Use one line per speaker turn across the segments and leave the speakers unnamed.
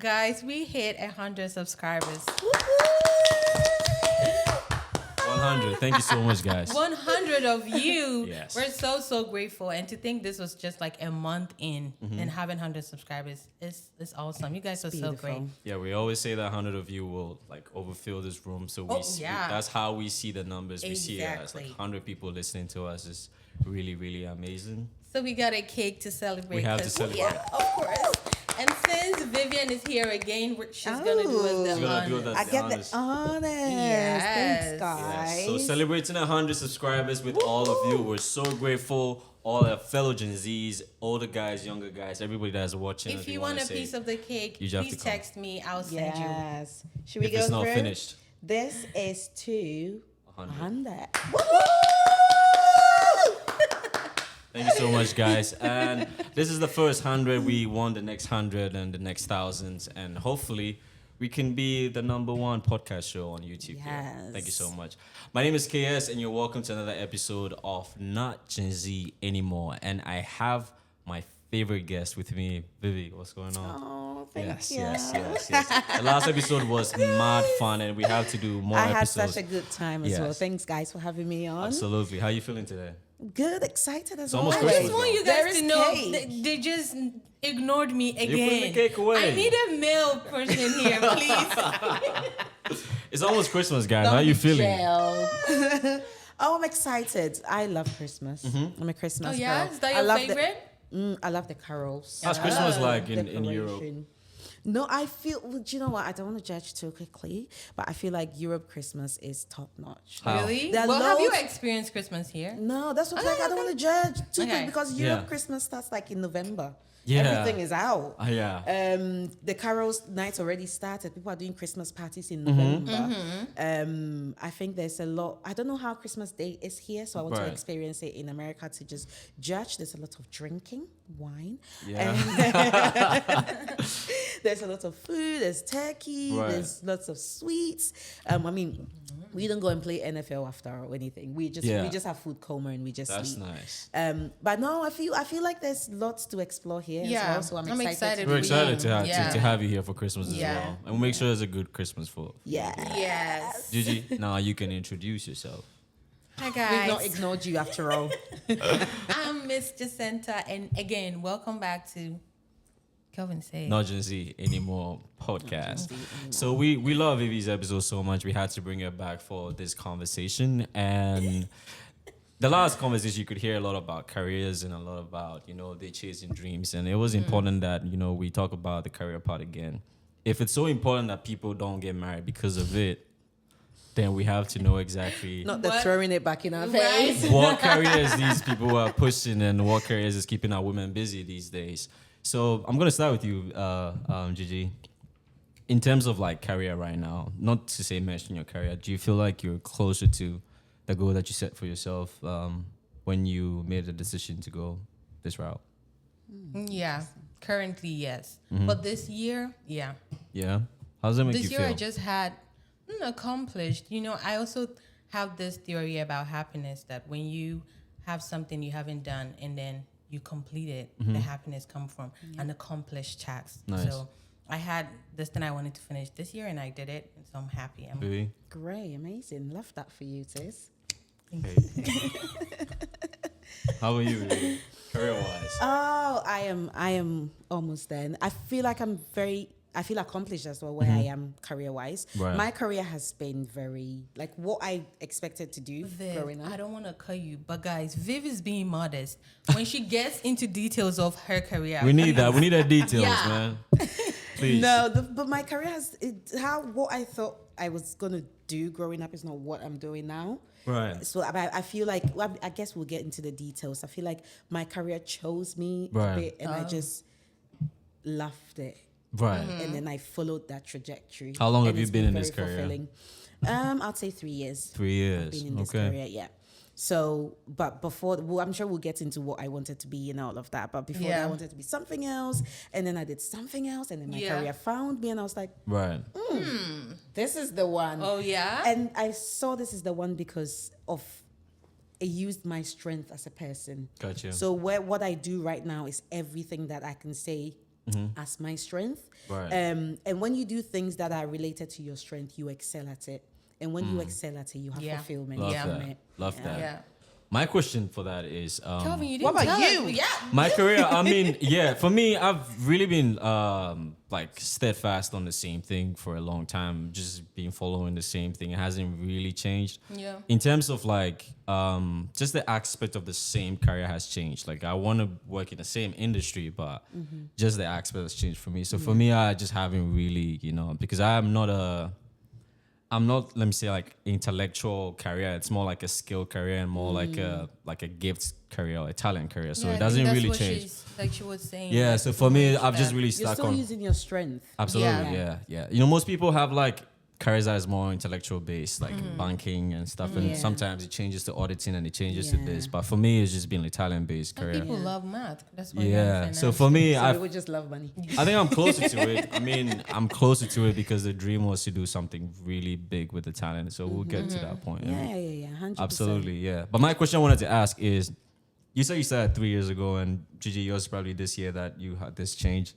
Guys, we hit 100 subscribers.
100. Thank you so much, guys.
100 of you.
Yes.
We're so grateful. And to think this was just like a month in and having 100 subscribers is awesome. You guys are so great.
Yeah, we always say that 100 of you will like overfill this room. So that's how we see the numbers. We see it as like 100 people listening to us is really, really amazing.
So we got a cake to celebrate.
We have to celebrate.
Yeah, of course. And since Vivian is here again, she's gonna do us the honors.
I get the honors.
Yes.
Thanks, guys.
Yes. So celebrating 100 subscribers with all of you. We're so grateful. All our fellow Gen Zs, older guys, younger guys, everybody that's watching.
If you want a piece of the cake,
you have
please
to come.
text me. I'll send you.
Yes. Should we
If
go
it's not
through?
finished.
This is to 100.
Thank you so much, guys. And this is the first 100. We won the next 100 and the next thousands. And hopefully we can be the #1 podcast show on YouTube.
Yes.
Here. Thank you so much. My name is KS and you're welcome to another episode of Not Gen Z Anymore. And I have my favorite guest with me, Vivi. What's going on?
Oh, thank you.
Yes. The last episode was mad fun and we have to do more
I had
episodes.
such a good time as well.
Yes.
Thanks, guys, for having me on.
Absolutely. How are you feeling today?
Good, excited as
It's
well.
almost
I
Christmas.
just want you
There
guys
is
to know
cake.
they just ignored me again.
You're putting the cake away.
I need a male person here, please.
It's almost Christmas, guys. How are you feeling?
Oh, I'm excited. I love Christmas. I'm a Christmas
Oh yeah,
girl.
is that
I
your
love
favorite?
I love the carols.
How's Christmas like in Europe?
Decoration. No, I feel, well, do you know what? I don't want to judge too quickly, but I feel like Europe Christmas is top notch.
How?
Really?
There are
Well, have you
loads-
experienced Christmas here?
No, that's what I don't want to judge too quick because Europe Christmas starts like in November.
Yeah.
Everything is out.
Yeah.
The carols nights already started. People are doing Christmas parties in November. I think there's a lot. I don't know how Christmas Day is here, so I want to
Right.
experience it in America to just judge. There's a lot of drinking, wine.
Yeah.
There's a lot of food. There's turkey.
Right.
There's lots of sweets. I mean, we don't go and play NFL after or anything. We just have food coma and we just
That's
sleep.
nice.
But no, I feel like there's lots to explore here as well. So I'm excited.
We're excited
to
to have
Yeah.
to have you here for Christmas as
Yeah.
well, and we'll make sure it's a good Christmas for.
Yeah.
Yes.
Gigi, now you can introduce yourself.
Hi
We've
guys.
not ignored you after all.
I'm Miss Jacinta, and again, welcome back to Kelvin Say.
Not Gen Z Anymore podcast. So we love Vivi's episode so much. We had to bring her back for this conversation. And the last conversation, you could hear a lot about careers and a lot about, they chasing dreams. And it was important that, we talk about the career part again. If it's so important that people don't get married because of it, then we have to know exactly
Not the throwing it back in our
Right.
face.
what careers these people are pushing and what careers is keeping our women busy these days. So I'm gonna start with you, Gigi. In terms of like career right now, not to say mention your career, do you feel like you're closer to the goal that you set for yourself when you made the decision to go this route?
Yeah, currently yes, but this year, yeah.
Yeah. How does that make
This
you
year
feel?
I just had accomplished. I also have this theory about happiness that when you have something you haven't done and then you complete it, the happiness comes from an accomplished task.
Nice.
So I had this thing I wanted to finish this year and I did it, and so I'm happy.
Vivi?
Great, amazing. Love that for you, sis.
Hey. How about you, Vivi? Career-wise?
Oh, I am almost there. I feel like I feel accomplished as well where I am career-wise.
Right.
My career has been very, like what I expected to do growing
I
up.
don't want to cut you, but guys, Viv is being modest. When she gets into details of her career,
We need that. We need that details,
Yeah.
man. Please.
No, but my career what I thought I was going to do growing up is not what I'm doing now.
Right.
So I feel like, well, I guess we'll get into the details. I feel like my career chose me
Right.
a bit and I just loved it.
Right.
And then I followed that trajectory.
How long
And
have you
it's
been in
very
this career?
fulfilling. I'd say 3 years.
3 years.
Been in this
Okay.
career, yeah. So, but before, well, I'm sure we'll get into what I wanted to be and all of that. But before that,
Yeah.
I wanted to be something else, and then I did something else, and then my
Yeah.
career found me, and I was like,
Right.
this is the one.
Oh yeah.
And I saw this is the one because of it used my strength as a person.
Gotcha.
So what I do right now is everything that I can say as my strength.
Right.
And when you do things that are related to your strength, you excel at it. And when you excel at it, you have
Yeah.
fulfillment
Love
Yeah.
from
that.
it.
Love that.
Yeah.
My question for that is,
Kelvin, you
What
didn't
about
tell
you?
us. Yeah.
my career, I mean, yeah, for me, I've really been like steadfast on the same thing for a long time, just been following the same thing. It hasn't really changed.
Yeah.
In terms of like just the aspect of the same career has changed. Like I want to work in the same industry, but just the aspect has changed for me. So for me, I just haven't really, because I'm not, let me say, like intellectual career. It's more like a skill career and more like a gift career or a talent career. So
Yeah, I
it
think
doesn't
that's
really
what
change.
Like she was saying.
Yeah.
like,
So for me,
much
I've just
that-
really
You're
stuck
still
on.
using your strength.
Absolutely.
Yeah.
Yeah. Most people have like careers that is more intellectual based, like banking and stuff. And
Yeah.
sometimes it changes to auditing and it changes to
Yeah.
this. But for me, it's just been a talent based
Some
career.
people love math. That's why
Yeah. So for me,
So
I
we would just love money.
I think I'm closer to it. I mean, I'm closer to it because the dream was to do something really big with the talent. So we'll get to that point.
Yeah, 100%.
Absolutely, yeah. But my question I wanted to ask is, you said 3 years ago, and Gigi, yours probably this year that you had this change.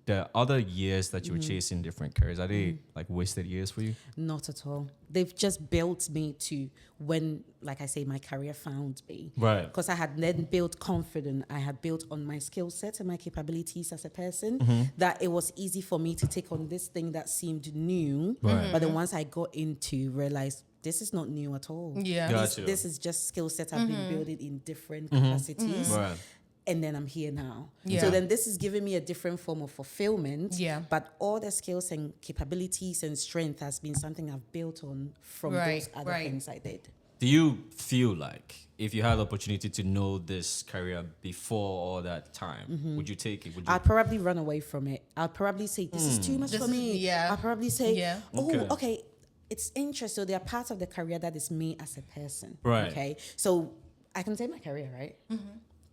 The other years that you were chasing different careers, are they like wasted years for you?
Not at all. They've just built me to when, like I say, my career found me.
Right.
Because I had then built confidence. I had built on my skill set and my capabilities as a person that it was easy for me to take on this thing that seemed new.
Right.
But then once I got into realize this is not new at all.
Yeah.
Gotcha.
This is just skill set I've been building in different capacities.
Right.
And then I'm here now.
Yeah.
So then this is giving me a different form of fulfillment.
Yeah.
But all the skills and capabilities and strength has been something I've built on from
Right,
those other
right.
things I did.
Do you feel like if you had the opportunity to know this career before all that time, would you take it? Would you?
I'd probably run away from it. I'd probably say, this is too much
This
for
is-
me.
yeah.
I'd probably say,
Yeah.
okay, it's interesting. So there are parts of the career that is me as a person.
Right.
Okay. So I can say my career, right?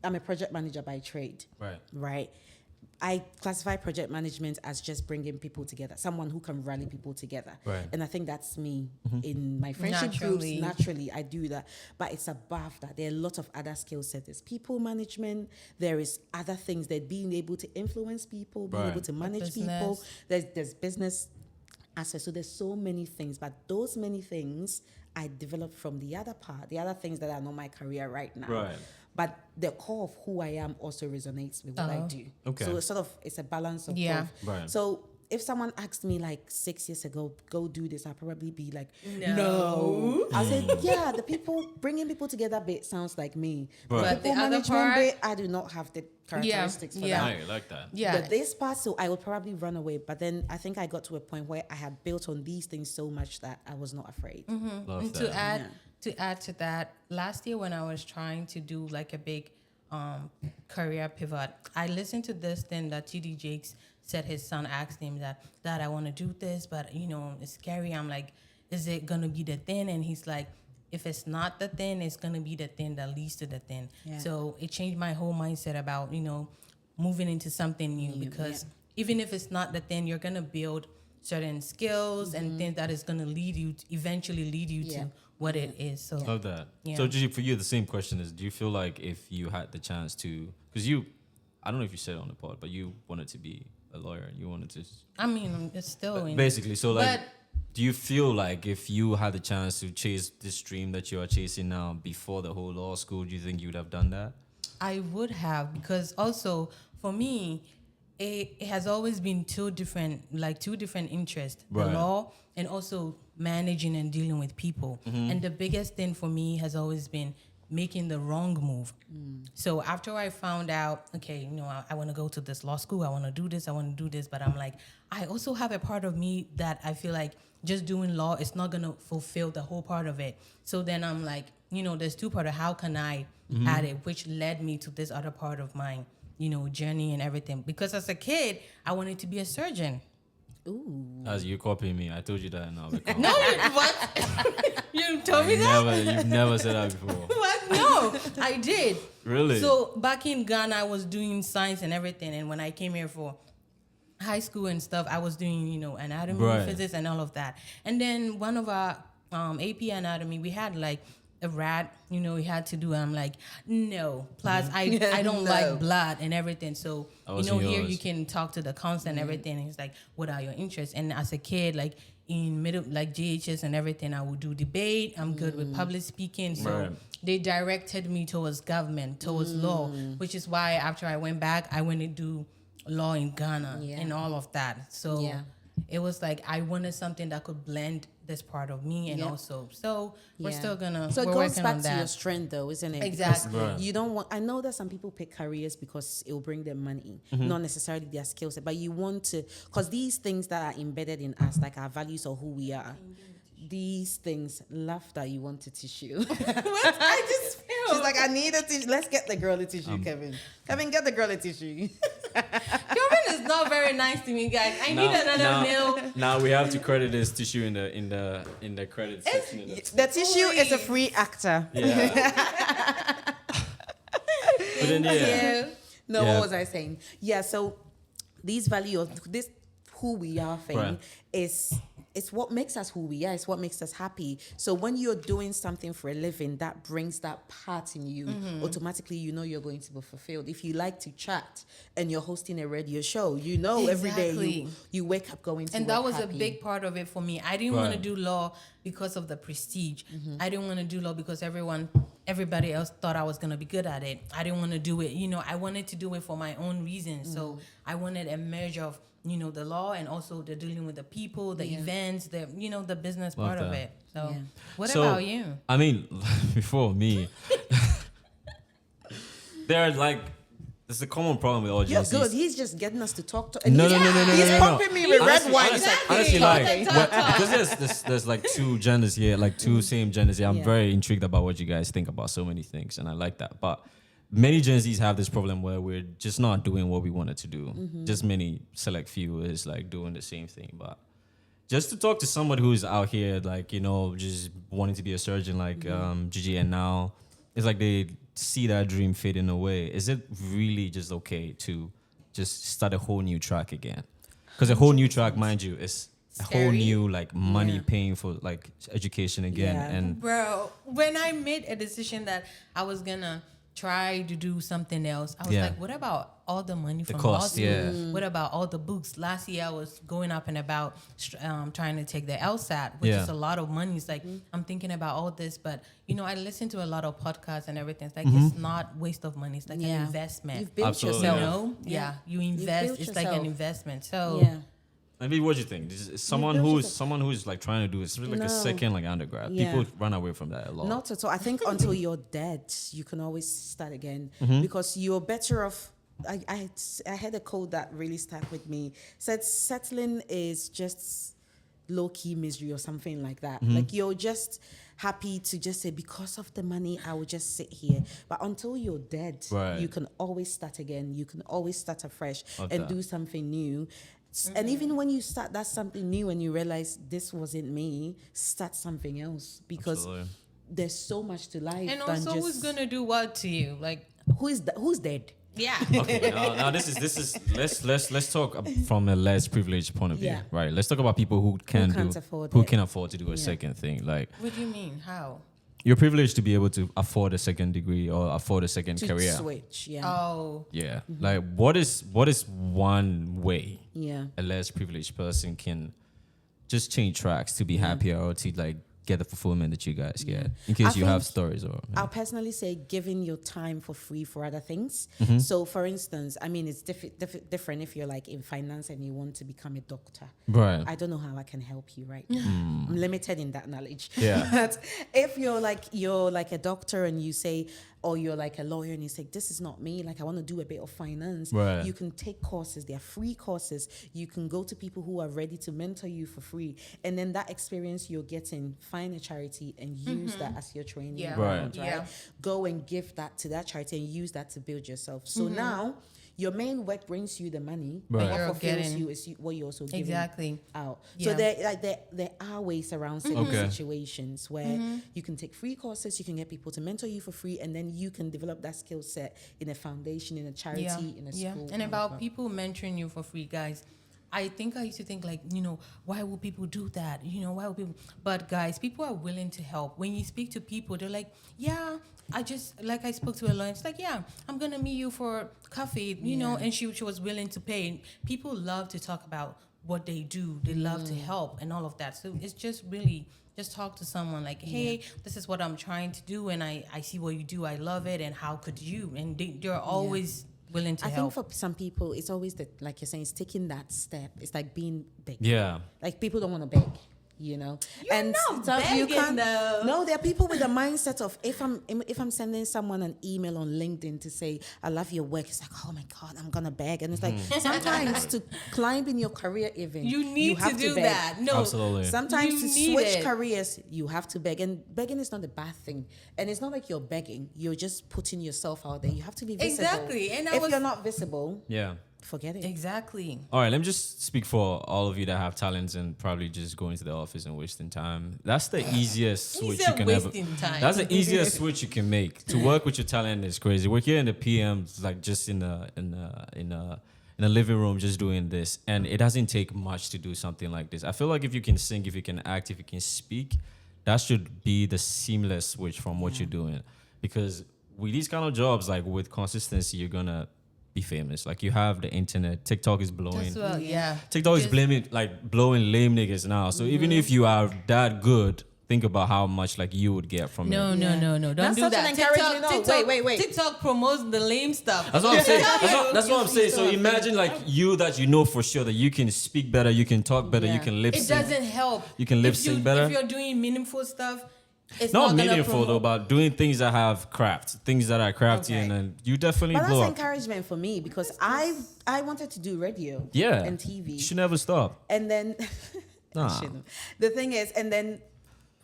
I'm a project manager by trade.
Right.
Right. I classify project management as just bringing people together, someone who can rally people together.
Right.
And I think that's me in my friendship
Naturally.
groups. Naturally, I do that. But it's above that. There are a lot of other skill sets. There's people management. There is other things that being able to influence people, being
Right.
able to manage
business.
people. There's business aspects. So there's so many things. But those many things I developed from the other part, the other things that are not my career right now.
Right.
But the core of who I am also resonates with what I do.
Okay.
So it's a balance of
Yeah.
both.
Right.
So if someone asked me like 6 years ago, go do this, I'll probably be like,
No.
no. I said, yeah, the bringing people together bit sounds like me.
Right.
The
But
people
the other
management
part-
bit, I do not have the characteristics for
yeah.
that.
I like that.
Yeah.
But this part, so I would probably run away. But then I think I got to a point where I had built on these things so much that I was not afraid.
Love
And
that.
to add to that, last year when I was trying to do like a big career pivot, I listened to this thing that TD Jakes said his son asked him that I want to do this, but it's scary. I'm like, is it gonna be the thing? And he's like, if it's not the thing, it's gonna be the thing that leads to the thing.
Yeah.
So it changed my whole mindset about moving into something new because even if it's not the thing, you're gonna build certain skills and things that is gonna eventually lead you
Yeah.
to what it is. So
Love that.
Yeah.
So, Gigi, for you, the same question is: do you feel like if you had the chance to, because I don't know if you said it on the pod, but you wanted to be a lawyer, you wanted to,
I mean, it's still in
basically. So, like,
But-
do you feel like if you had the chance to chase this dream that you are chasing now before the whole law school, do you think you would have done that?
I would have, because also for me, it has always been two different interests:
Right.
the law and also managing and dealing with people. And the biggest thing for me has always been making the wrong move. So after I found out, okay, I want to go to this law school, I want to do this, but I'm like, I also have a part of me that I feel like just doing law is not going to fulfill the whole part of it. So then I'm like, there's two parts of how can I add it, which led me to this other part of my, journey and everything. Because as a kid, I wanted to be a surgeon.
Ooh.
As you copying me, I told you that now.
No, what? You told me that?
You've never said that before.
What? No, I did.
Really?
So back in Ghana, I was doing science and everything. And when I came here for high school and stuff, I was doing, anatomy,
Right.
physics, and all of that. And then one of our AP anatomy, we had like a rat, he had to do it. I'm like, no. Plus,
Mm-hmm.
I don't
No.
like blood and everything. So,
That wasn't
here
yours.
you can talk to the council and everything. And it's like, what are your interests? And as a kid, like in middle, like GHS and everything, I would do debate. I'm good with public speaking. So
Right.
they directed me towards government, towards law, which is why after I went back, I went to do law in Ghana
Yeah.
and all of that. So
Yeah.
it was like I wanted something that could blend this part of me and
Yep.
also. So we're
Yeah.
still gonna.
So it
we're
goes
working
back
on
to your
that.
strength, though, isn't it?
Exactly.
Because
Right.
you don't want. I know that some people pick careers because it will bring them money, not necessarily their skill set. But you want to, because these things that are embedded in us, like our values or who we are, these things. Laughter, you want a tissue.
I just feel.
She's like, I need a tissue. Let's get the girl a tissue, Kevin. Kevin, get the girl a tissue.
Kevin is not very nice to me, guys. I need another meal.
Now we have to credit this tissue in the credit section.
The tissue is a free actor.
Yeah. But then yeah.
No,
Yeah.
what was I saying? Yeah, so these values, this who we are thing
Right.
is it's what makes us who we are. It's what makes us happy. So when you're doing something for a living that brings that part in you, automatically you know you're going to be fulfilled. If you like to chat and you're hosting a radio show, you know every day
Exactly.
you wake up going to
And
work
that was
happy.
a big part of it for me. I didn't want to
Right.
do law because of the prestige. I didn't want to do law because everybody else thought I was going to be good at it. I didn't want to do it. I wanted to do it for my own reasons. So I wanted a measure of, the law and also the dealing with the people, the events, the business
Love
part of
that.
it. So
Yeah.
what
So,
about you?
I mean, before me, there's a common problem with all
You're
Gen
good.
Zs.
He's just getting us to talk to.
No,
he's,
no, no, no, no,
He's
no, no.
pumping me with red wine. It's like,
Honestly,
keep
like,
talking.
because there's like two genders here, like two same genders here. I'm
Yeah.
very intrigued about what you guys think about so many things, and I like that. But many Gen Zs have this problem where we're just not doing what we wanted to do. Just many select few is like doing the same thing. But just to talk to somebody who's out here, like, just wanting to be a surgeon, like Gigi, and now it's like they see that dream fading away. Is it really just okay to just start a whole new track again? Because a whole new track, mind you, is a whole
Scary.
new like money
Yeah.
paying for like education again.
Yeah.
And
Bro, when I made a decision that I was gonna try to do something else, I was
Yeah.
like, what about all the money from
cost,
law school?
yeah.
What about all the books? Last year I was going up and about trying to take the LSAT, which
Yeah.
is a lot of money. It's like I'm thinking about all this, but I listen to a lot of podcasts and everything. It's like it's not waste of money. It's like an
Yeah.
investment.
You've built
Absolutely,
yourself.
Yeah, you
You've
invest.
built
It's like an
yourself.
investment. So
Yeah.
maybe what do you think? This is someone
built
who's
yourself.
someone who's like trying to do it's really like a
No.
second like undergrad.
Yeah.
People run away from that a lot.
Not at all. I think until you're dead, you can always start again because you're better off. I had a quote that really stuck with me. Said settling is just low key misery or something like that. Like you're just happy to just say because of the money I will just sit here. But until you're dead,
Right.
you can always start again. You can always start afresh
Love
and
that.
do something new. And even when you start that something new and you realize this wasn't me, start something else because
Absolutely.
there's so much to life.
and
than
also,
just,
who's gonna do what to you? Like,
who's dead?
yeah.
Okay, now this is let's talk from a less privileged point of view,
Yeah.
right? Let's talk about people who can
can't
do
afford
who
it.
can afford to do a
Yeah.
second thing. Like
What do you mean? How?
you're privileged to be able to afford a second degree or afford a second
To
career.
switch, yeah,
Oh,
Yeah, like what is one way
yeah.
a less privileged person can just change tracks to be happier or to like get the fulfillment that you guys get? In case
I
you have
think
stories or
I'll personally say giving your time for free for other things.
Mm-hmm.
So, for instance, I mean, it's different if you're like in finance and you want to become a doctor.
right.
I don't know how I can help you right now. I'm limited in that knowledge.
Yeah.
But if you're like a doctor and you say, or you're like a lawyer and you say, this is not me, like I want to do a bit of finance,
Right.
you can take courses. They are free courses. You can go to people who are ready to mentor you for free. And then that experience you're getting, find a charity and use that as your training
Yeah.
ground,
Right.
right? Go and give that to that charity and use that to build yourself. So now your main work brings you the money,
Right.
but
You're
what fulfills
getting-
you is what you're also giving
exactly.
out.
Yeah.
So there are ways around certain
Okay.
situations where you can take free courses, you can get people to mentor you for free, and then you can develop that skill set in a foundation, in a charity, in a school.
And about people mentoring you for free, guys. I think I used to think like, why would people do that? Why would people? But guys, people are willing to help. When you speak to people, they're like, yeah, I spoke to a lawyer. It's like, yeah, I'm gonna meet you for coffee, and she was willing to pay. And people love to talk about what they do. They love to help and all of that. So it's just really just talk to someone like, hey, this is what I'm trying to do, and I see what you do. I love it, and how could you? And they're always willing to
I
help.
think for some people, it's always that, like you're saying, it's taking that step. It's like being big.
Yeah.
Like people don't want to beg,
You're not
you
begging, though.
No, there are people with the mindset of if I'm sending someone an email on LinkedIn to say I love your work, it's like, oh my God, I'm gonna beg. And it's like sometimes to climb in your career even
You need
have
to do
beg.
that. No,
Absolutely.
Sometimes
You
to
need
switch
it.
careers, you have to beg. And begging is not a bad thing. And it's not like you're begging. You're just putting yourself out there. You have to be visible.
Exactly. And
if you're not visible,
Yeah.
forget it.
exactly.
All right, let me just speak for all of you that have talents and probably just going to the office and wasting time. That's the easiest
He
switch
said
you can ever.
wasting time.
That's the easiest switch you can make. To work with your talent is crazy. We're here in the PMs, like just in a living room, just doing this, and it doesn't take much to do something like this. I feel like if you can sing, if you can act, if you can speak, that should be the seamless switch from what you're doing. Because with these kind of jobs, like with consistency, you're gonna be famous. Like you have the internet. TikTok is blowing.
As well, yeah.
TikTok is
Just-
blowing lame niggas now. So even if you are that good, think about how much like you would get from it.
No. Don't
That's
do
such
that.
an encouragement. No, wait.
TikTok promotes the lame stuff.
That's what I'm saying. That's what I'm saying. So imagine like you that you know for sure that you can speak better, you can talk better, you
Yeah.
can lip
It
sync.
doesn't help.
You can lip sync better.
If you're doing meaningful stuff, it's
Not
not gonna
meaningful though,
promote.
but doing things that have craft, things that are crafty,
Okay.
and then you definitely
But
blow
that's
up.
encouragement for me because I wanted to do radio
Yeah,
and TV.
You should never stop.
And then
Nah.
the thing is, and then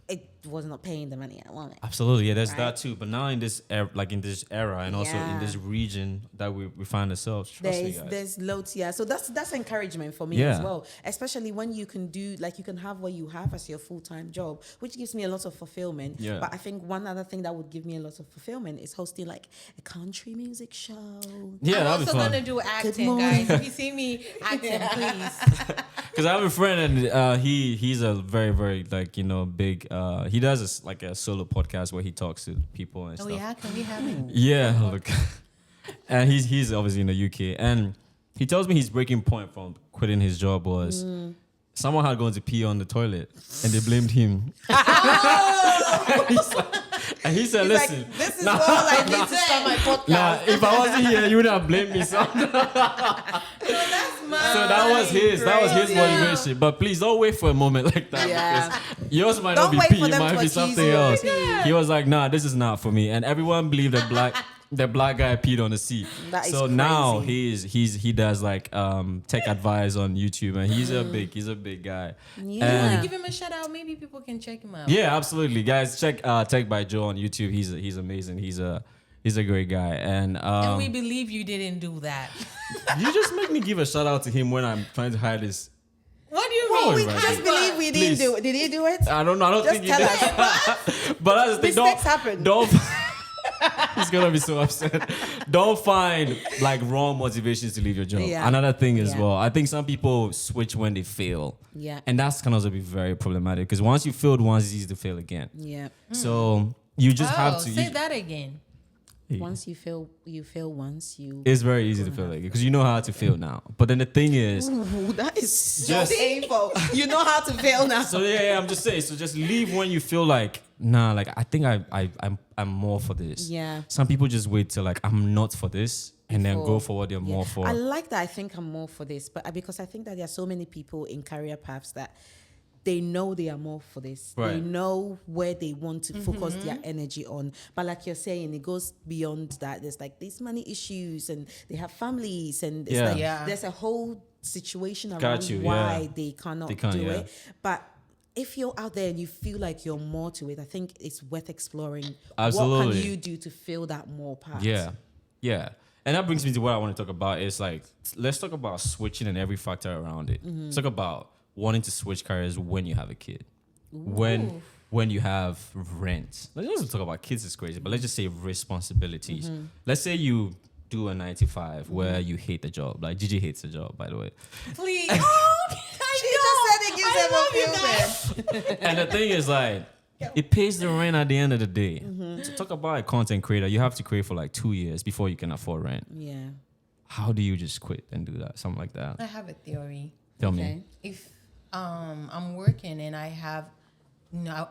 it was not paying the money I wanted.
Absolutely, yeah, there's
Right.
that too. But now in this era, in this era, and also in
Yeah.
this region that we find ourselves, trust me, guys.
There's loads, yeah. So that's encouragement for me
Yeah.
as well. Especially when you can do like you can have what you have as your full-time job, which gives me a lot of fulfillment.
Yeah.
But I think one other thing that would give me a lot of fulfillment is hosting like a country music show.
Yeah,
I'm
that'd be
also
fun.
gonna do acting,
morning.
guys. If you see me acting, please.
Because I have a friend and he's a very very big he does like a solo podcast where he talks to people and
Oh
stuff.
yeah, can we have it?
Yeah, look, and he's obviously in the UK, and he tells me his breaking point from quitting his job was someone had gone to pee on the toilet and they blamed him. And he said, "Listen,
Like, this is all I need to start my podcast.
nah, if I wasn't here, you would have blamed me, son."
That's mine.
So that was his
Crazy.
motivation. But please don't wait for a moment like that.
Yeah.
because yours might
Don't
not
wait
be
for
pee, it
them
might
to
be
accuse
something
you.
else.
Yeah.
He was like, "Nah, this is not for me." And everyone believed the black guy peed on the seat.
That is
So now
crazy.
he does like tech advice on YouTube, and he's a big guy.
Yeah.
You want to give him a shout out? Maybe people can check him out.
Yeah, absolutely, guys. Check Tech by Joe on YouTube. He's amazing. He's a great guy, and
And we believe you didn't do that.
you just make me give a shout out to him when I'm trying to hide this.
What do you
Whoa,
mean?
we
Hyper?
Just believe we didn't
Please.
do it. Did he do it?
I don't
Just
think he
tell
did.
us.
But that's the thing.
Mistakes happen.
Don't. He's gonna be so upset. Don't find like wrong motivations to leave your job.
Yeah.
Another thing as
Yeah.
well. I think some people switch when they fail.
Yeah.
And that's can also be very problematic because once you failed once, it's easy to fail again.
Yeah.
So you just have to.
say
you-
that again.
Once you fail once you.
It's very easy to fail again because you know how to fail now. But then the thing is,
Ooh, that is so
Just-
painful. You know how to fail now.
so yeah, I'm just saying. So just leave when you feel like, nah, like I think I'm more for this.
Yeah.
Some people just wait till like I'm not for this and then go
Before-
for what they're
Yeah.
more for.
I like that. I think I'm more for this, but because I think that there are so many people in career paths that they know they are more for this. They
Right.
know where they want to focus their energy on. But like you're saying, it goes beyond that. There's like these money issues, and they have families, and it's
Yeah.
like
Yeah.
there's a whole situation
Got
around
you,
why
yeah.
they cannot
They can't,
do
yeah.
it. But if you're out there and you feel like you're more to it, I think it's worth exploring. What
Absolutely.
can you do to fill that more part?
Yeah, yeah. And that brings me to what I want to talk about is like, let's talk about switching and every factor around it.
Mm-hmm.
Let's talk about wanting to switch careers when you have a kid, when you have rent. Let's not talk about kids, it's crazy, but let's just say responsibilities.
Mm-hmm.
Let's say you do a 9 to 5 where you hate the job. Like Gigi hates the job, by the way.
Please.
She just said it gives them a feeling.
And the thing is, like, it pays the rent at the end of the day. So talk about a content creator. You have to create for like 2 years before you can afford rent.
Yeah.
How do you just quit and do that? Something like that.
I have a theory.
Tell
Okay.
me.
If I'm working and I have,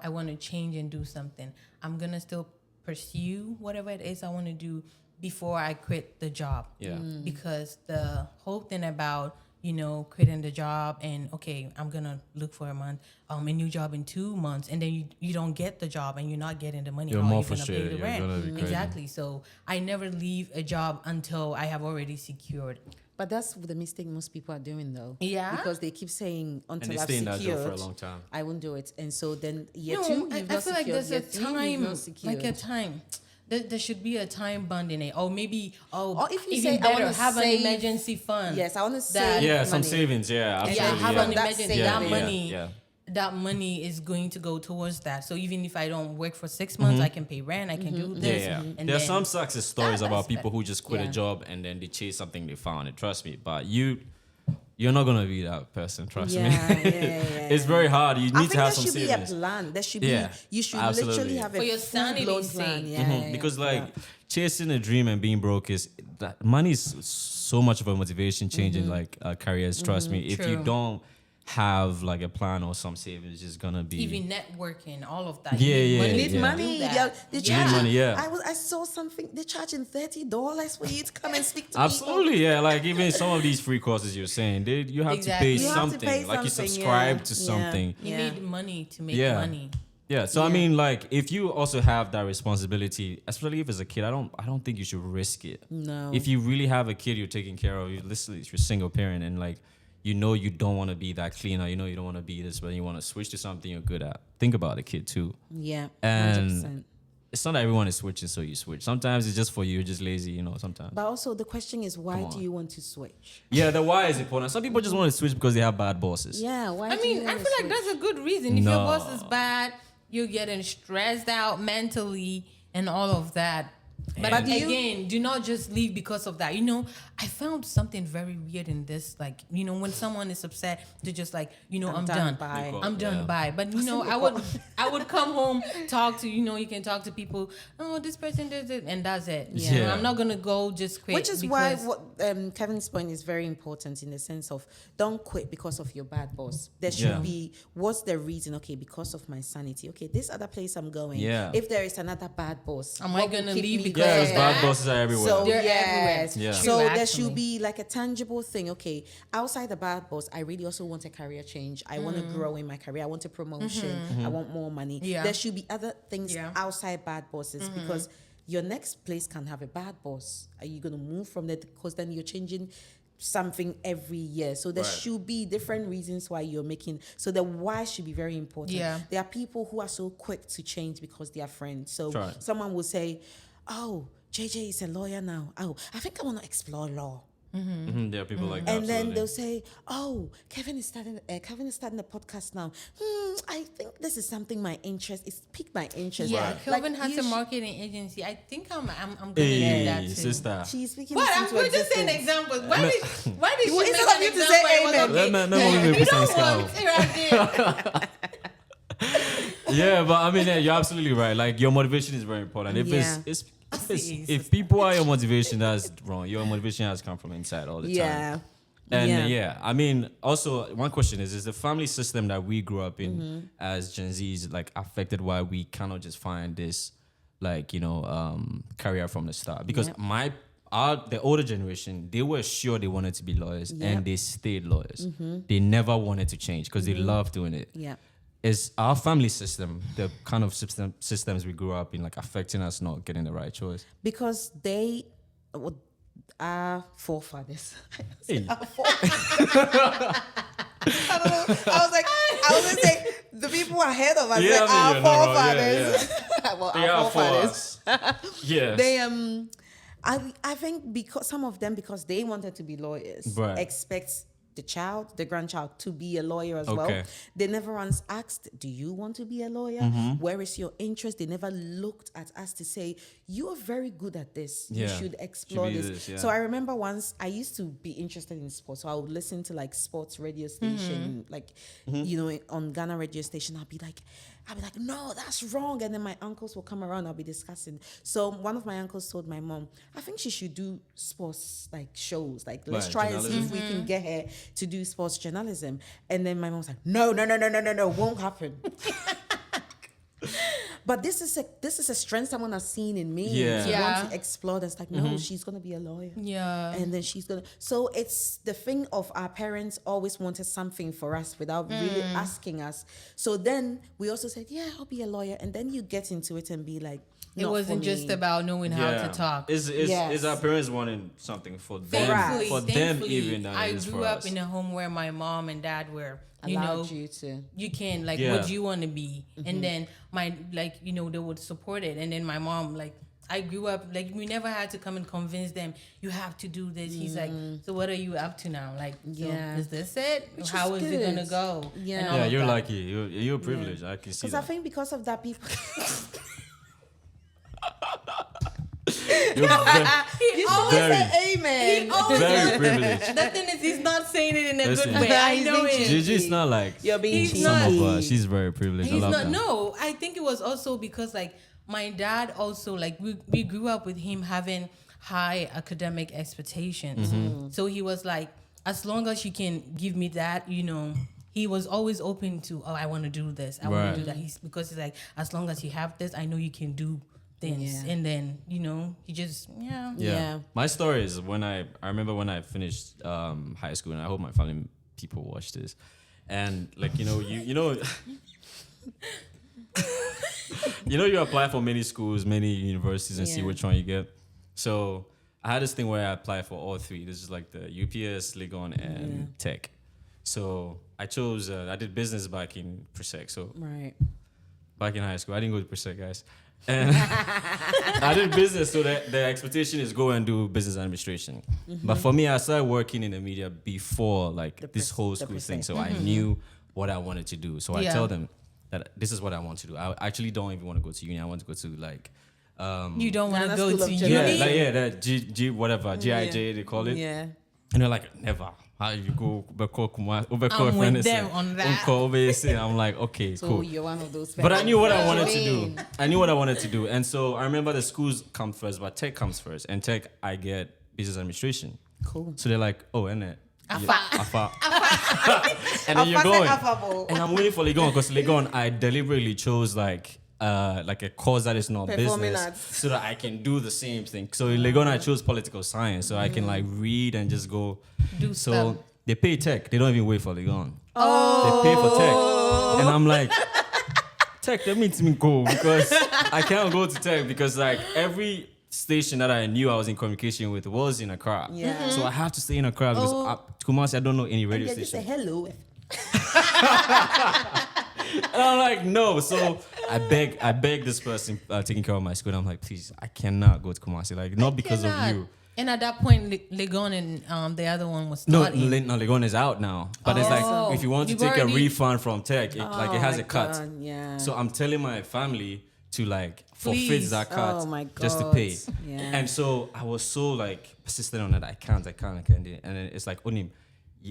I want to change and do something, I'm gonna still pursue whatever it is I want to do before I quit the job.
Yeah.
Because the whole thing about quitting the job and okay, I'm gonna look for a new job in 2 months, and then you don't get the job and you're not getting the money.
You're
how
more
are you gonna pay
frustrated.
the
You're
rent?
gonna be crazy.
Exactly. So I never leave a job until I have already secured.
But that's the mistake most people are doing, though.
Yeah.
Because they keep saying
And
until
they
I've
stay in that job for a
secured,
long time.
I won't do it. And so then year
No,
two,
I
you've not
feel like
secured.
there's
Year
a
three, you've
time,
not secured.
like a time. There should be a time bond in it, or maybe
Or if you
even
say, I
better,
wanna
have an
save-
emergency fund.
Yes, I want to
That-
save
Yeah, some
money.
savings. Yeah, absolutely.
Yeah, have
yeah.
an
That
emergency.
saving.
That
Yeah,
money,
yeah.
that money is going to go towards that. So even if I don't work for 6 months, I can pay rent. I can do
Yeah,
this.
yeah.
And
There are
then-
some success stories
that's
about people
better.
who just quit a
Yeah.
job and then they chase something they found. And trust me, but you're not gonna be that person. Trust me. It's very hard. You
I
need
think
to have
there
some
should be
savings.
a plan. There should
Yeah,
be. You should
absolutely.
literally have a
For your sanity's
full-blown
sake.
plan. Yeah,
Mhm.
yeah,
Because
yeah.
like chasing a dream and being broke is that money is so much of a motivation changing like careers. Trust me, if you
True.
don't have like a plan or some savings, it's just gonna be
even networking, all of that.
Yeah,
You need
yeah,
money
Need
to
money.
do that.
Yeah, they
need
charge.
money, yeah.
I saw something. They're charging $30 for you to come and speak to
Absolutely, yeah. Like even some of these free courses you're saying, you have
Exactly.
to pay
You
have to
something.
pay
Like you
something,
subscribe
yeah.
to
Yeah.
something.
You
Yeah.
need money to make
Yeah.
money.
Yeah. So I
Yeah.
mean, like if you also have that responsibility, especially if it's a kid, I don't think you should risk it.
No.
If you really have a kid you're taking care of, literally if you're a single parent and like you don't want to be that cleaner, you don't want to be this, but you want to switch to something you're good at. Think about the kid too.
Yeah,
And
100%.
it's not that everyone is switching, so you switch. Sometimes it's just for you, you're just lazy, sometimes.
But also the question is, why
Come
do
on.
you want to switch?
Yeah, the why is important. Some people just want to switch because they have bad bosses.
Yeah, why?
I
do you
mean, I
wanna
feel like
switch?
that's a good reason. If your
No.
boss is bad, you're getting stressed out mentally and all of that. But
do you-
again, do not just leave because of that. I found something very weird in this. Like, when someone is upset, they're just like, I'm done.
Bye.
I'm done.
Yeah.
Bye. But I would come home, talk to you can talk to people. Oh, this person does it, and that's it.
Yeah.
I'm not gonna go just quit.
Which is why
because-
Kevin's point is very important in the sense of don't quit because of your bad boss. There should
Yeah.
be, what's the reason? Okay, because of my sanity. Okay, this other place I'm going.
Yeah.
If there is another bad boss,
Am I
what will
gonna
keep
leave
me
because
Yeah,
of
there's
there?
bad bosses are everywhere.
So
They're
yes.
everywhere.
Yeah.
So
True,
there
actually.
should be like a tangible thing. Okay, outside the bad boss, I really also want a career change. I want to grow in my career. I want a promotion. I want more money.
Yeah.
There should be other things
Yeah.
outside bad bosses because your next place can have a bad boss. Are you going to move from that? Because then you're changing something every year. So there
Right.
should be different reasons why you're making. So the why should be very important.
Yeah.
There are people who are so quick to change because they are friends. So
Right.
someone will say, "Oh, JJ is a lawyer now. Oh, I think I want to explore law."
Mhm, there are people like that.
And then
absolutely.
they'll say, "Oh, Kevin is starting a podcast now. I think this is something my interest. It's piqued my interest."
Yeah,
Right.
Kelvin
Like,
has
you
a
sh-
marketing agency. I think I'm gonna do that
Hey,
too.
sister.
She's speaking.
What?
this
I'm
into
we're just saying
existence.
examples. Why did
Well,
she
instead
make
of
an
you to
example?
say
It was
amen.
okay.
Let me
You
make
don't
sense
want
now.
it right there.
Yeah, but I mean, you're absolutely right. Like your motivation is very important. If
Yeah.
if people are your motivation, that's wrong. Your motivation has come from inside all the time.
Yeah.
And yeah, I mean, also one question is the family system that we grew up in as Gen Zs like affected why we cannot just find this like career from the start? Because
Yep.
the older generation, they were sure they wanted to be lawyers
Yep.
and they stayed lawyers. They never wanted to change because they loved doing it.
Yeah.
Is our family system, the kind of systems we grew up in, like affecting us not getting the right choice?
Because they are forefathers.
Hey.
I don't know. I was gonna say the people ahead of us,
Yeah,
like
I
our
mean, no,
forefathers. Well,
They
our
are for
forefathers.
us. Yes.
They I think because some of them, because they wanted to be lawyers,
Right.
expect the grandchild, to be a lawyer as well. They never once asked, do you want to be a lawyer? Where is your interest? They never looked at us to say, you are very good at this. You should explore this. So I remember once I used to be interested in sports. So I would listen to like sports radio station, like, you know, on Ghana radio station. I'll be like, no, that's wrong. And then my uncles will come around. I'll be discussing. So one of my uncles told my mom, I think she should do sports like shows. Like, let's try and see if we can get her to do sports journalism. And then my mom was like, no, won't happen. But this is a strength someone has seen in me. To want to explore. That's like, no, she's gonna be a lawyer. And then she's gonna. So it's the thing of our parents always wanted something for us without really asking us. So then we also said, yeah, I'll be a lawyer. And then you get into it and be like,
it wasn't just about knowing how to talk.
Is our parents wanting something for them?
Thankfully,
Even than
I
it is
grew
for
up
us.
in a home where my mom and dad were,
allowed you to.
You can, like, what do you want to be? And then they would support it. And then my mom, like, I grew up, like, we never had to come and convince them, you have to do this. He's like, so what are you up to now? Like, so is this it? How is it going to go?
Yeah,
you're lucky. You're privileged. I can see that.
Because I think because of that, people...
You're
he always say amen.
He always
very privileged.
The thing is, he's not saying it in a
Listen.
good way. I know it.
Gigi's not like
you're being cheeky.
Some of us. She's very privileged.
He's
I love
not.
that.
No, I think it was also because, like, my dad also, like, we grew up with him having high academic expectations. So he was like, as long as you can give me that, you know, he was always open to, I want to do this. I want to do that. Because he's like, as long as you have this, I know you can do things. And then, you know, he just,
My story is I remember when I finished high school, and I hope my family people watch this. And, like, you know, you apply for many schools, many universities, and see which one you get. So I had this thing where I applied for all three. This is like the UPS, Legon, and Tech. So I chose, I did business back in Presec. So back in high school, I didn't go to Presec, guys. And I did business, so the expectation is go and do business administration. But for me, I started working in the media before, like, this whole school thing. So I knew what I wanted to do. So I tell them that this is what I want to do. I actually don't even want to go to uni. I want to go to, like...
you don't want to go to uni?
That G whatever, GIJ, they call it.
Yeah.
And they're like, never. How you go?
I'm with them on that.
I'm like, okay,
so
cool.
You're one of those.
But I knew what I wanted to do. And so I remember the schools come first, but Tech comes first. And Tech, I get business administration.
Cool.
So they're like, oh, and it.
Afa.
And then you're going. And I'm waiting for Legon, because Legon, I deliberately chose like a course that is not business, so that I can do the same thing. So in Legon, I chose political science, so I can like read and just go
do stuff.
They pay Tech. They don't even wait for Legon. They pay for Tech, and I'm like, Tech, that means me go, because I can't go to Tech because, like, every station that I knew I was in communication with was in Accra. So I have to stay in Accra because Kumasi, I don't know any radio station.
Just say hello.
And I'm like, no. So I beg this person taking care of my school. And I'm like, please, I cannot go to Kumasi. Like, not because of you.
And at that point, Legon and the other one was starting.
No, Legon is out now. But it's like, if you want to take a refund from Tech, it has a cut.
Yeah.
So I'm telling my family to, like, forfeit that cut just to
God.
pay.
Yeah.
And so I was so, like, persistent on it. I can't. And then it's like, Onim,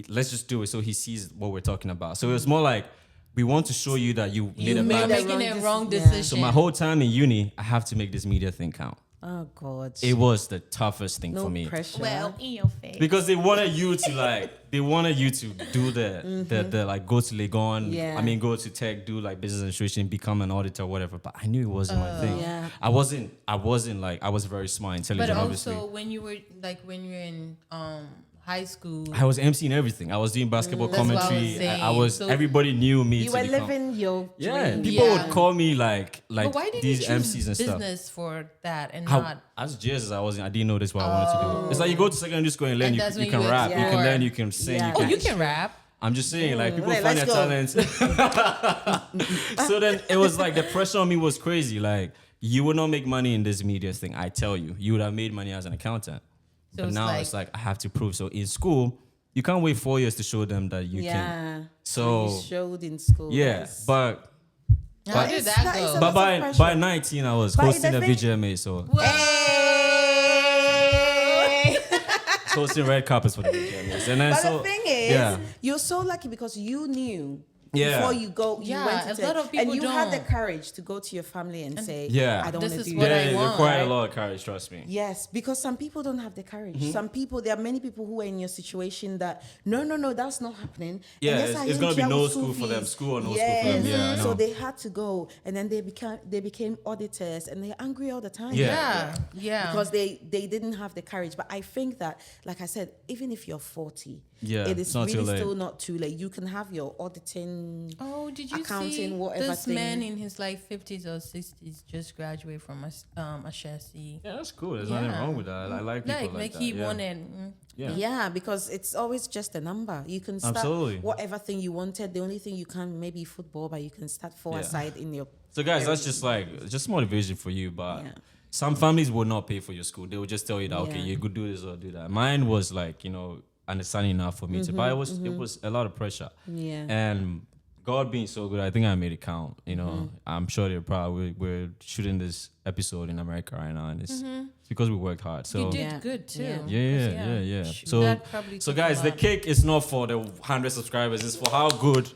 let's just do it so he sees what we're talking about. So it was more like, we want to show you that you made a bad
making a wrong decision.
So my whole time in uni, I have to make this media thing count.
Oh God.
It was the toughest thing for me.
No pressure.
Well, in your face.
Because they wanted you to do the like, go to Legon.
Yeah.
I mean, go to Tech, do like business administration, become an auditor, whatever. But I knew it wasn't my thing.
Yeah.
I wasn't like, I was very smart, intelligent,
But also,
obviously.
when you were in high school,
I was emceeing everything. I was doing basketball commentary. Everybody knew me.
You were living your dream.
People would call me like
but why did
these
you choose
MCs and stuff.
business for that and not?
As jazz as I didn't know this what I wanted to do. It's like you go to secondary school and learn.
And
You
that's when
can
you
rap. You can
explore.
learn. You can sing.
Yeah.
You can rap.
I'm just saying, like, people
Hey,
find their
let's go.
talents. So then it was like the pressure on me was crazy. Like, you would not make money in this media thing. I tell you, you would have made money as an accountant.
So
but now it's like I have to prove. So in school, you can't wait 4 years to show them that you can.
Yeah.
So
you showed in school.
yeah,
yes.
but
How did that
that is
go?
a
but
lot of
by
pressure.
19 I was
But
hosting
the
a
thing-
VGMA, so
Hey!
hosting red carpets for the VGMAs, and then
But
so
the thing is,
yeah.
you're so lucky because you knew
Yeah.
before you go. You
Yeah,
went
a
to
lot of people
and you had the
don't.
courage to go to your family and say,
Yeah.
I don't
This
want
is
to do
what
that.
I
Yeah, it
want,
required
right?
a lot of courage, trust me.
Yes, because some people don't have the courage.
Mm-hmm.
Some people, there are many people who are in your situation that no, that's not happening.
Yeah,
And yes,
it's
I
gonna be
am
no
with
school for them,
fees.
school or no school for them. Yeah, I
So
know.
they had to go, and then they became auditors, and they're angry all the time.
Yeah.
Yeah.
Because they didn't have the courage. But I think that, like I said, even if you're 40,
Yeah,
it
it's
is
not too
really
late.
still not too late. You can have your auditing.
Oh, did you
accounting,
see
whatever
this
thing.
man in his like 50s or 60s just graduated from a chassis?
Yeah, that's cool. There's nothing
Yeah.
wrong with that. I like people like that.
he
yeah.
wanted.
Yeah.
Yeah, because it's always just a number. You can start
Absolutely.
whatever thing you wanted. The only thing you can maybe football, but you can start four
Yeah.
aside in your.
So guys, that's just like just motivation for you. But
Yeah.
some families will not pay for your school. They will just tell you that okay,
Yeah.
you could do this or do that. Mine was like, understanding enough for me to, but it was a lot of pressure.
Yeah.
And God being so good, I think I made it count. I'm sure they're we're shooting this episode in America right now, and it's because we worked hard. So
You did
Yeah.
good too.
Yeah.
yeah.
Sh-
So
that probably
so
took a
guys, the
lot.
cake is not for the 100 subscribers. It's for how good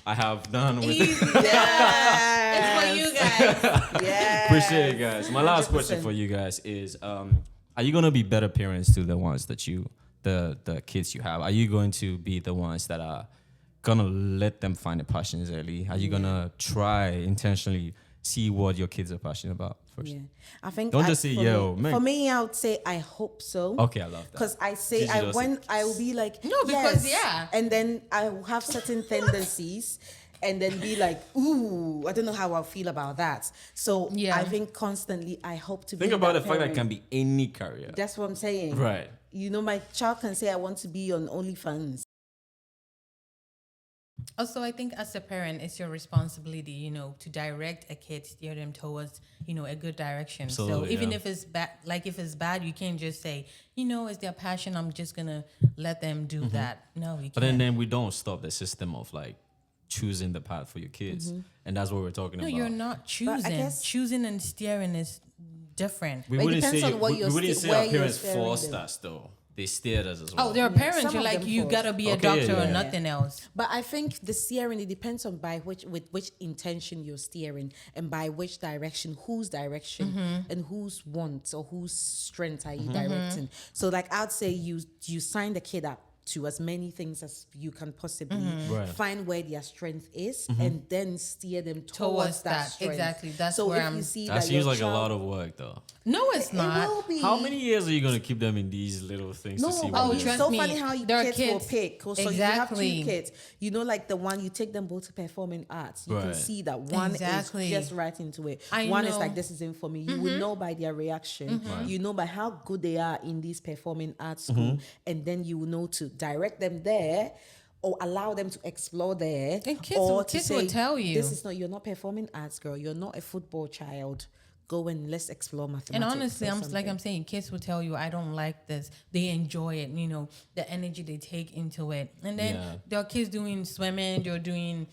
I have done with it.
Easy. It's for you guys.
Yeah.
Appreciate it, guys. My last
100%.
question for you guys is: are you gonna be better parents to the ones that the kids you have? Are you going to be the ones that are gonna let them find their passions early? Are you gonna try intentionally see what your kids are passionate about first?
Yeah. I think.
Don't just say
for
yeah,
me-
oh, man.
For me, I would say I hope so.
Okay, I love that.
Because I say
Did you just say
I will be like
No, because,
yes,
yeah.
and then I will have certain tendencies, and then be like, ooh, I don't know how I'll feel about that. So
Yeah.
I think constantly I hope to
Think
be
about
that
the fact that it
parent.
can be any career.
That's what I'm saying.
Right.
My child can say I want to be on OnlyFans.
Also, I think as a parent, it's your responsibility, to direct a kid, steer them towards, a good direction.
Absolutely,
so even
yeah.
if it's bad, if it's bad, you can't just say, it's their passion. I'm just gonna let them do that. No, you can't.
But then we don't stop the system of like choosing the path for your kids, and that's what we're talking
no,
about.
you're not choosing.
guess-
Choosing and steering is different.
We
But it
wouldn't
depends
say
on what
we
you're
wouldn't
sti-
say
where
our
you're
parents
steering
forced
them.
us though. They steered us as well.
Oh, there are parents.
Some
You're
of
like,
them
you
force.
gotta be a
Okay,
doctor
yeah.
or nothing else.
But I think the steering, it depends on with which intention you're steering and by which direction, whose direction and whose wants or whose strength are you directing. So like I'd say you sign the kid up to as many things as you can possibly
Right.
find where their strength is and then steer them towards
Towards
that
that,
strength.
exactly. That's
so
where
if
I'm-
you see
That
that
seems
your
like
child,
a lot of work though.
No, it's
it
not.
will be.
How many years are you gonna keep them in these little things
No,
to see
but
what
Oh,
it
it's
is?
trust
so
me,
funny how you
there are
kids will
kids.
pick. So
Exactly.
you have two kids. Like the one you take them both to performing arts. You can
Right.
see that one
Exactly.
is just right into it.
I
One is
know.
like, this isn't for me. You will know by their reaction. You know by how good they are in this performing arts school, and then you will know to direct them there. Or allow them to explore there,
And kids
or
will-
to
kids
say,
will tell you.
"This is not. You're not performing arts, girl. You're not a football child. Go and let's explore mathematics."
And honestly,
or
I'm
something."
saying, kids will tell you, I don't like this. They enjoy it, the energy they take into it. And then
Yeah.
there are kids doing swimming, they're doing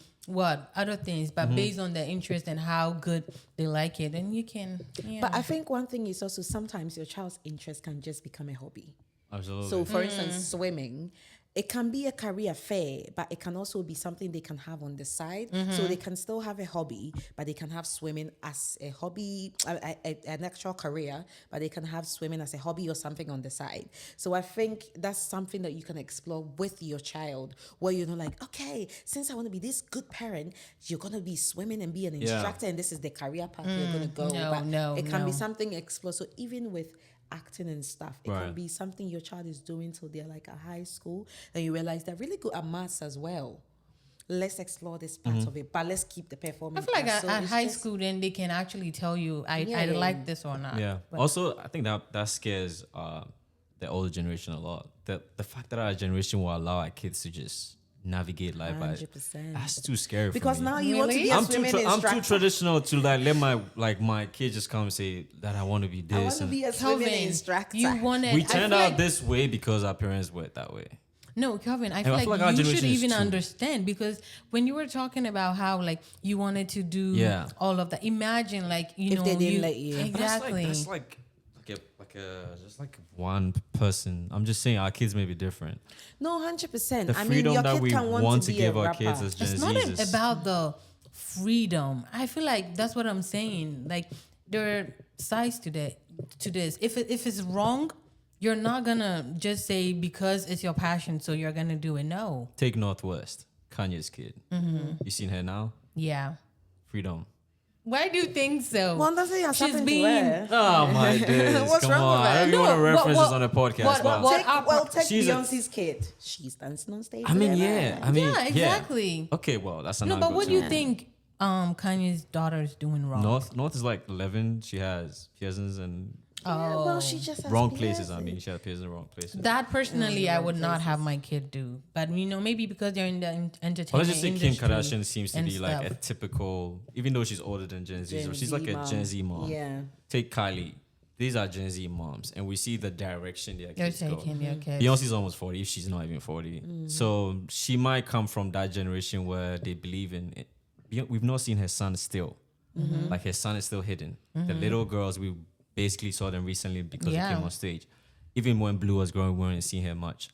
other things, but
Mm-hmm.
based on their interest and how good they like it, and you can. Yeah.
But I think one thing is also sometimes your child's interest can just become a hobby.
Absolutely.
So, for instance, swimming, it can be a career fair, but it can also be something they can have on the side. So they can still have a hobby, but they can have swimming as a hobby, an actual career, but they can have swimming as a hobby or something on the side. So I think that's something that you can explore with your child, where you're not like, okay, since I want to be this good parent, you're going to be swimming and be an
Yeah.
instructor, and this is the career path you're going to go.
no,
but
no,
it can be
no.
something explore. So even with acting and stuff, it
Right.
can be something your child is doing till they're like at high school, and you realize they're really good at maths as well. Let's explore this part of it, but let's keep the
I
performance.
feel like
part. So
at
it's
high
just-
school, then they can actually tell you, I
Yeah.
like this or not.
Yeah.
But-
Also, I think that scares the older generation a lot. The fact that our generation will allow our kids to just navigate life by
100%.
that's too scary.
because
for me.
now you want to
Really?
be a
I'm too
swimming
I'm too
instructor.
traditional to let my kid just come and say that I want to be this.
I want to
and
be a swimming
Kelvin,
instructor.
you wanted.
we
I
turned
feel
out
like-
this way because our parents were that way.
No, Kelvin, I
I
feel
feel like our
like you should
generation is
even
too-
understand, because when you were talking about how like you wanted to do
Yeah.
all of that, imagine like
If they didn't let you.
But
Exactly.
That's like just like one person. I'm just saying our kids may be different.
No, 100%.
The
I mean,
freedom
your
that
kid
we
can
want
to
to
be a
give our
rapper.
kids as Gen
It's not
Zs is
about the freedom. I feel like that's what I'm saying. Like there are sides to this. If it's wrong, you're not gonna just say because it's your passion, so you're gonna do it. No.
take Northwest, Kanye's kid. You seen her now?
Yeah.
Freedom.
Why do you think so?
Well, that's what
She's
happened to
being
her.
Oh my days.
What's
Come
wrong
on.
with
I
her?
don't even
No,
want to reference this
what-
on a podcast.
what-
but
what-
Take
She's a-
Beyonce's kid. She's dancing on stage.
I mean,
with her.
yeah. I mean,
yeah, exactly.
Okay, well, that's a
No, but what do
too.
you think Kanye's daughter is doing wrong?
North is like 11. She has piercings and
Yeah, well, she just has
wrong places. I
piercings.
mean, she has piercings in wrong places.
That personally, I would not have my kid do. But maybe because they're in the entertainment
Well, let's just say Kim
industry
Kardashian seems to
and
be like a
stuff.
typical, even though she's older than Gen Z, so she's like a
mom.
Gen Z mom.
Yeah.
Take Kylie. These are Gen Z moms, and we see the direction their
You're
kids go.
taking your kids.
Beyonce's almost 40, if she's not even 40. So she might come from that generation where they believe in it. We've not seen her son still. Like her son is still hidden. The little girls, we basically saw them recently because they
Yeah.
came on stage. Even when Blue was growing, we weren't seeing her much.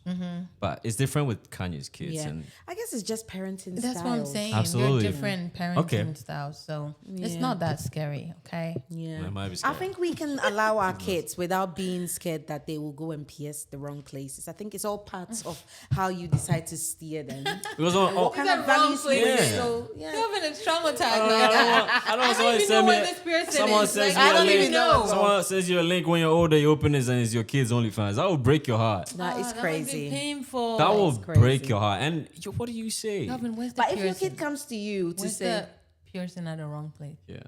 But it's different with Kanye's kids.
Yeah.
And
I guess it's just parenting
That's
styles.
what I'm saying.
Absolutely.
They're different parenting
Okay.
styles, so it's
Yeah.
not that scary. Okay.
Yeah.
it might be
I
scary.
think we can allow our kids without being scared that they will go and pierce the wrong places. I think it's all parts of how you decide to steer them.
Because
What kind of values you
places.
instill? Yeah.
Kelvin is traumatized.
I don't know.
I don't even know what this person
someone
is.
says
Like,
you
I
a
don't
link.
even know.
Someone says you a link when you're older. You open it and it's your kids' OnlyFans. That will break your heart.
That is
That would be
crazy.
painful.
That will
is crazy.
break your heart. And what do you say?
Kelvin, where's the
But if your
piercing?
kid comes to you to
Where's
say,
the piercing at the wrong place?
Yeah.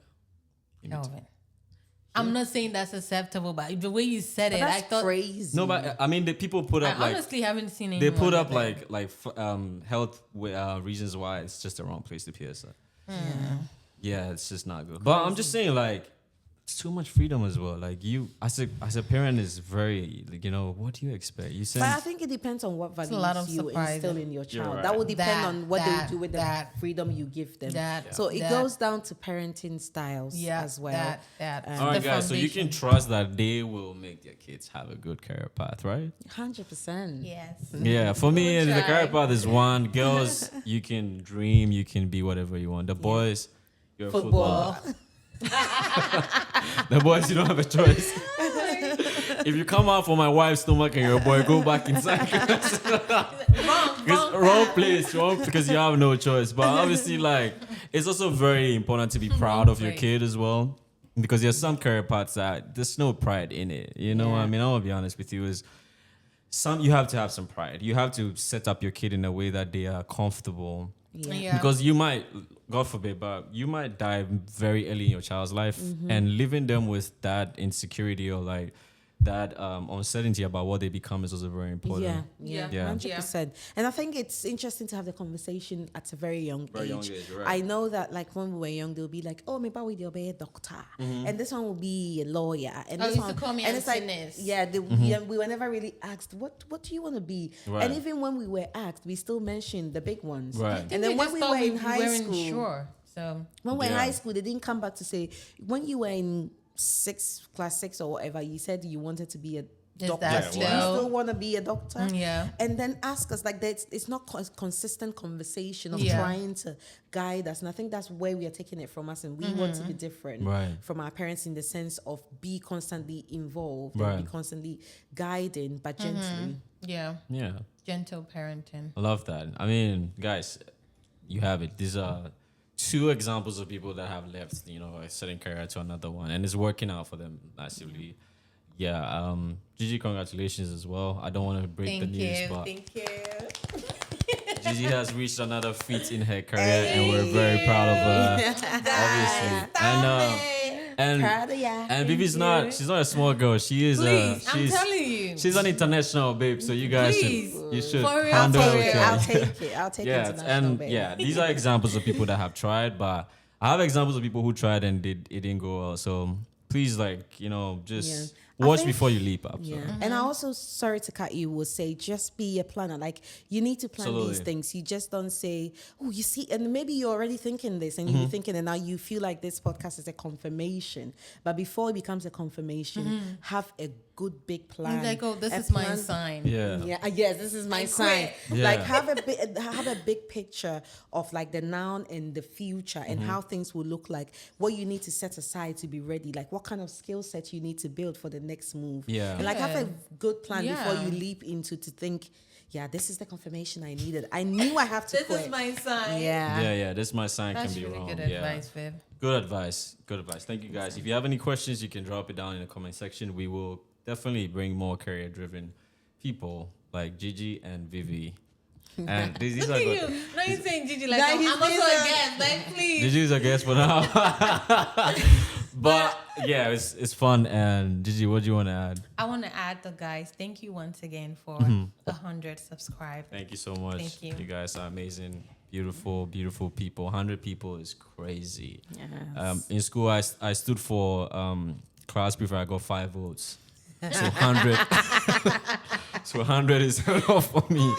Kelvin. I'm not saying that's acceptable, but the way you said
but
it, I
that's
thought
crazy.
No, but I mean, the people put
I
up like
honestly haven't seen
they
anyone
put up
that.
health reasons why it's just the wrong place to pierce it. Yeah, it's just not good. But I'm just saying, like, it's too much freedom as well. Like you, as a parent, is very like, what do you expect? You
But I
send
think it depends on what
a lot of
values you
surprises.
instill in your child.
right.
That will depend
That-
on what
that-
they do with
that-
the freedom you give them.
that-
so it
that-
goes down to parenting styles as well.
That.
all right,
the
guys. So you can
foundation.
trust that they will make their kids have a good career path, right?
100%.
Yes.
Yeah, for me,
We'll
the
try.
career path is one. Girls, you can dream, you can be whatever you want. The boys, you're a
Football.
footballer. The boys, you don't have a choice. If you come out for my wife's stomach and you're a boy, go back inside. Wrong place, wrong because you have no choice. But obviously, like, it's also very important to be proud of your
place.
kid as well, because there's some career paths that there's no pride in it. You know, what I mean, I want to be honest with you. You have to have some pride. You have to set up your kid in a way that they are comfortable.
Yeah.
Because you might, God forbid, but you might die very early in your child's life, and leaving them with that insecurity or like that uncertainty about what they become is also very important.
Yeah,
Yeah.
100%. And I think it's interesting to have the conversation at a very young
Very
age.
young age, right.
I know that like when we were young, they'll be like, "Oh, maybe we'll be a doctor," and this one will be a lawyer, and
Oh,
this
used to
one,
call me
and it's like,
Antonis.
yeah, we were never really asked, "What do you want to be?"
Right.
And even when we were asked, we still mentioned the big ones.
Right.
And then when we were in high
weren't
school,
sure. So
when we were in
Yeah.
high school, they didn't come back to say when you were in class 6 or whatever, you said you wanted to be a doctor.
that
Do you
still-
still want to be a doctor?
Yeah.
And then ask us like that. It's not consistent conversation of
Yeah.
trying to guide us. And I think that's where we are taking it from us. And we want to be different
Right.
from our parents in the sense of be constantly involved
Right.
and be constantly guiding, but gently.
yeah,
Yeah.
gentle parenting.
I love that. I mean, guys, you have it. These are two examples of people that have left, a certain career to another one, and it's working out for them massively. Yeah. Gigi, congratulations as well. I don't want to break the news, but
Thank you.
Gigi has reached another feat in her career, and we're very proud of her, obviously. And
Proud of ya.
and Vivi's she's not a small girl. She is
Please, I'm
she's
telling you.
she's an international babe. So you guys
Please.
should
For real,
handle
for
her
real.
okay.
I'll take
Yeah,
international,
and
babe.
yeah, these are examples of people that have tried, but I have examples of people who tried and it didn't go well. So please, just
Yeah.
Watch
think-
before you leap up.
Yeah.
So.
And I also, sorry to cut you, will say just be a planner. Like you need to plan these
Absolutely.
things. You just don't say, oh, you see, and maybe you're already thinking this and you're thinking, and now you feel like this podcast is a confirmation. But before it becomes a confirmation, have a good big plan.
It's like, oh, this
A
is my
plan-
sign.
Yeah.
Yeah, yes, this is my
I
sign.
quit.
Yeah.
Like have a big picture of like the now and the future and how things will look like. What you need to set aside to be ready. Like what kind of skill set you need to build for the next move.
Yeah.
And like have a
Yeah.
good plan before
Yeah.
you leap into to think, yeah, this is the confirmation I needed. I knew I have to
This
quit.
is my sign.
Yeah.
Yeah, this my sign
That's
can be
really
wrong.
good
Yeah.
advice, Viv.
Good advice. Good advice. Thank you guys. If you have any questions, you can drop it down in the comment section. We will definitely bring more career driven people like Gigi and Vivi. And these
Look
are
at
good.
you. Now you're saying Gigi like,
Now
I'm
he's
also
being
a
so-
guest. Like, please.
Gigi's a guest for now. But yeah, it's fun. And Gigi, what do you want to add?
I want to add, the guys, thank you once again for 100 subscribers.
Thank you so much.
Thank you.
You guys are amazing. Beautiful, beautiful people. 100 people is crazy.
Yes.
In school, I stood for class before I got 5 votes. So 100. So 100 is enough for me.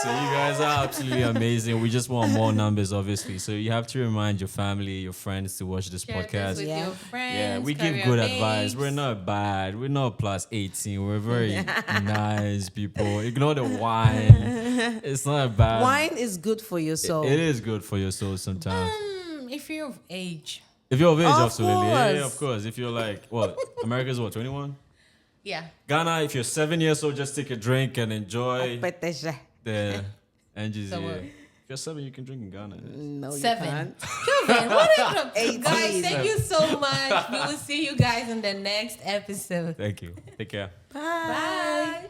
So you guys are absolutely amazing. We just want more numbers, obviously. So you have to remind your family, your friends to watch this
Share
podcast.
this with
Yeah.
your friends.
Yeah, we give
career
good
babes.
advice. We're not bad. We're not plus 18. We're very nice people. Ignore the wine. It's not bad.
Wine is good for your soul.
It is good for your soul sometimes.
If you're of age.
If you're of age,
Of
absolutely. Yeah,
course.
of course. If you're like, what? America's what, 21?
Yeah.
Ghana, if you're 7 years old, just take a drink and enjoy
Beteja.
the Angie's
So
here.
what?
If you're 7, you can drink in Ghana.
No, you
7.
can't.
Kelvin, what are you
18.
Guys, thank you so much. We will see you guys in the next episode.
Thank you. Take care.
Bye.
Bye.